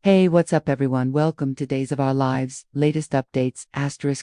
Hey, what's up everyone? Welcome to Days of Our Lives, latest updates,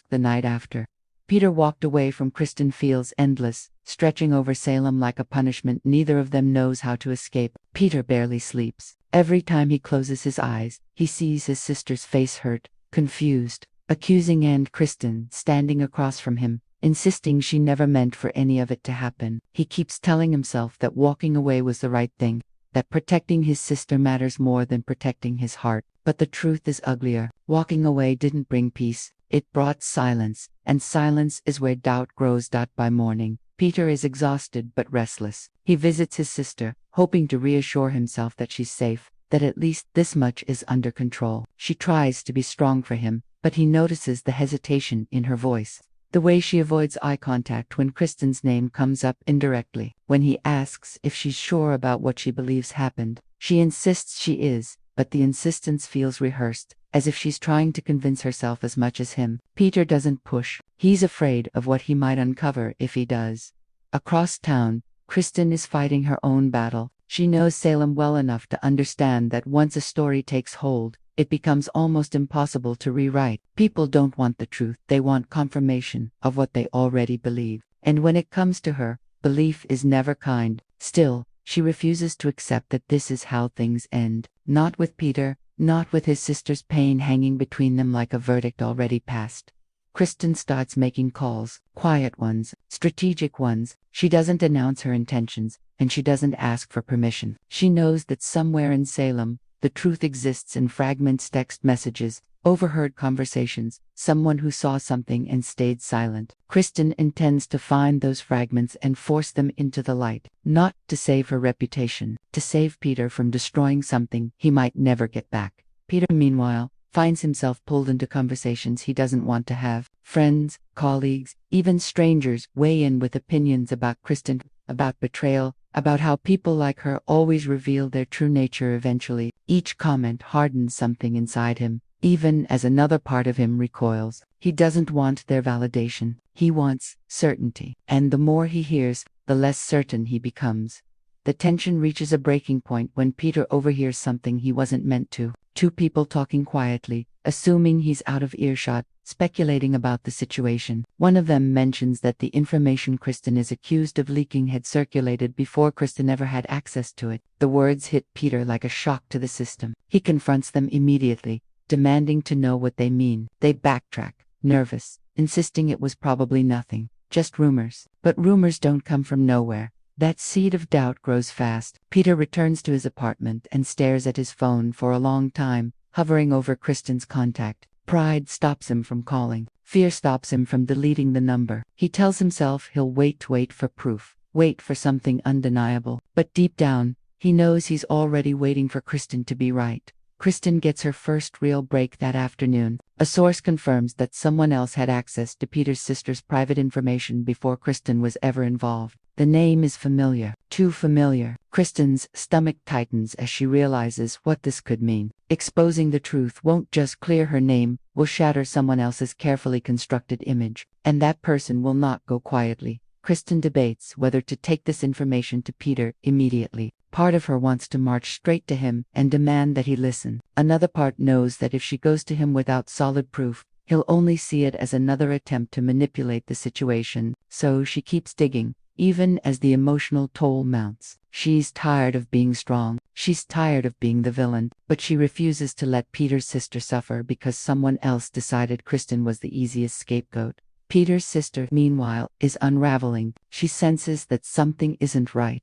* the night after. Peter walked away from Kristen feels endless, stretching over Salem like a punishment neither of them knows how to escape. Peter barely sleeps. Every time he closes his eyes, he sees his sister's face hurt, confused, accusing and Kristen standing across from him, insisting she never meant for any of it to happen. He keeps telling himself that walking away was the right thing, that protecting his sister matters more than protecting his heart. But the truth is uglier. Walking away didn't bring peace, it brought silence, and silence is where doubt grows. By morning, Peter is exhausted but restless. He visits his sister, hoping to reassure himself that she's safe, that at least this much is under control. She tries to be strong for him, but he notices the hesitation in her voice. The way she avoids eye contact when Kristen's name comes up indirectly. When he asks if she's sure about what she believes happened, she insists she is, but the insistence feels rehearsed, as if she's trying to convince herself as much as him. Peter doesn't push. He's afraid of what he might uncover if he does. Across town, Kristen is fighting her own battle. She knows Salem well enough to understand that once a story takes hold, it becomes almost impossible to rewrite. People don't want the truth, they want confirmation of what they already believe. And when it comes to her, belief is never kind. Still, she refuses to accept that this is how things end. Not with Peter, not with his sister's pain hanging between them like a verdict already passed. Kristen starts making calls, quiet ones, strategic ones. She doesn't announce her intentions, and she doesn't ask for permission. She knows that somewhere in Salem, the truth exists in fragments, text messages, overheard conversations, someone who saw something and stayed silent. Kristen intends to find those fragments and force them into the light, not to save her reputation, to save Peter from destroying something he might never get back. Peter, meanwhile, finds himself pulled into conversations he doesn't want to have. Friends, colleagues, even strangers weigh in with opinions about Kristen, about betrayal, about how people like her always reveal their true nature eventually. Each comment hardens something inside him, even as another part of him recoils. He doesn't want their validation. He wants certainty. And the more he hears, the less certain he becomes. The tension reaches a breaking point when Peter overhears something he wasn't meant to. Two people talking quietly, assuming he's out of earshot, speculating about the situation. One of them mentions that the information Kristen is accused of leaking had circulated before Kristen ever had access to it. The words hit Peter like a shock to the system. He confronts them immediately, demanding to know what they mean. They backtrack, nervous, insisting it was probably nothing, just rumors. But rumors don't come from nowhere. That seed of doubt grows fast. Peter returns to his apartment and stares at his phone for a long time, hovering over Kristen's contact. Pride stops him from calling. Fear stops him from deleting the number. He tells himself he'll wait for proof, wait for something undeniable. But deep down, he knows he's already waiting for Kristen to be right. Kristen gets her first real break that afternoon. A source confirms that someone else had access to Peter's sister's private information before Kristen was ever involved. The name is familiar, too familiar. Kristen's stomach tightens as she realizes what this could mean. Exposing the truth won't just clear her name, will shatter someone else's carefully constructed image. And that person will not go quietly. Kristen debates whether to take this information to Peter immediately. Part of her wants to march straight to him and demand that he listen. Another part knows that if she goes to him without solid proof, he'll only see it as another attempt to manipulate the situation. So she keeps digging, even as the emotional toll mounts. She's tired of being strong. She's tired of being the villain. But she refuses to let Peter's sister suffer because someone else decided Kristen was the easiest scapegoat. Peter's sister, meanwhile, is unraveling. She senses that something isn't right,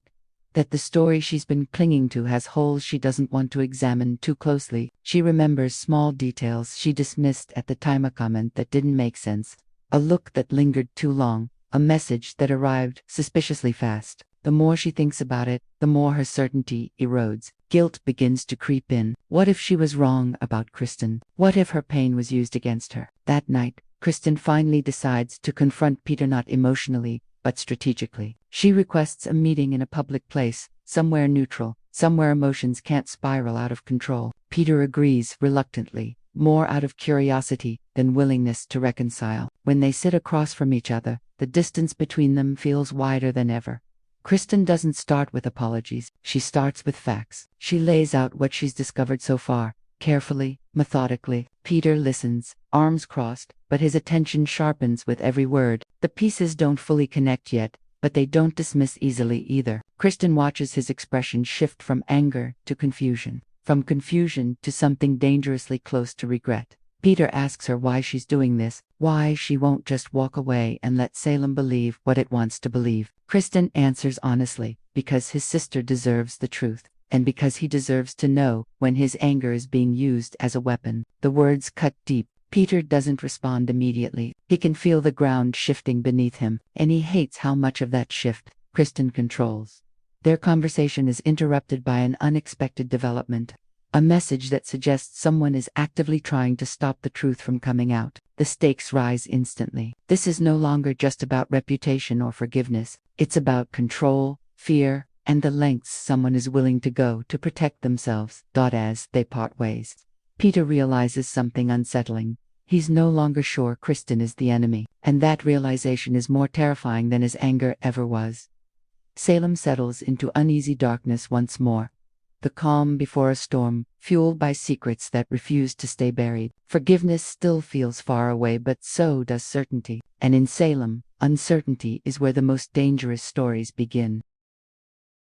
that the story she's been clinging to has holes she doesn't want to examine too closely. She remembers small details she dismissed at the time, a comment that didn't make sense, a look that lingered too long, a message that arrived suspiciously fast. The more she thinks about it, the more her certainty erodes. Guilt begins to creep in. What if she was wrong about Kristen? What if her pain was used against her? That night, Kristen finally decides to confront Peter, not emotionally, but strategically. She requests a meeting in a public place, somewhere neutral, somewhere emotions can't spiral out of control. Peter agrees reluctantly, more out of curiosity than willingness to reconcile. When they sit across from each other, the distance between them feels wider than ever. Kristen doesn't start with apologies, she starts with facts. She lays out what she's discovered so far, Carefully, methodically, Peter listens, arms crossed, but his attention sharpens with every word. The pieces don't fully connect yet, but they don't dismiss easily either. Kristen watches his expression shift from anger to confusion, from confusion to something dangerously close to regret. Peter asks her why she's doing this, why she won't just walk away and let Salem believe what it wants to believe. Kristen answers honestly, because his sister deserves the truth, and because he deserves to know when his anger is being used as a weapon. The words cut deep. Peter doesn't respond immediately. He can feel the ground shifting beneath him, and he hates how much of that shift Kristen controls. Their conversation is interrupted by an unexpected development. A message that suggests someone is actively trying to stop the truth from coming out. The stakes rise instantly. This is no longer just about reputation or forgiveness. It's about control, fear, and the lengths someone is willing to go to protect themselves. As they part ways, Peter realizes something unsettling. He's no longer sure Kristen is the enemy, and that realization is more terrifying than his anger ever was. Salem settles into uneasy darkness once more. The calm before a storm, fueled by secrets that refuse to stay buried. Forgiveness still feels far away, but so does certainty. And in Salem, uncertainty is where the most dangerous stories begin.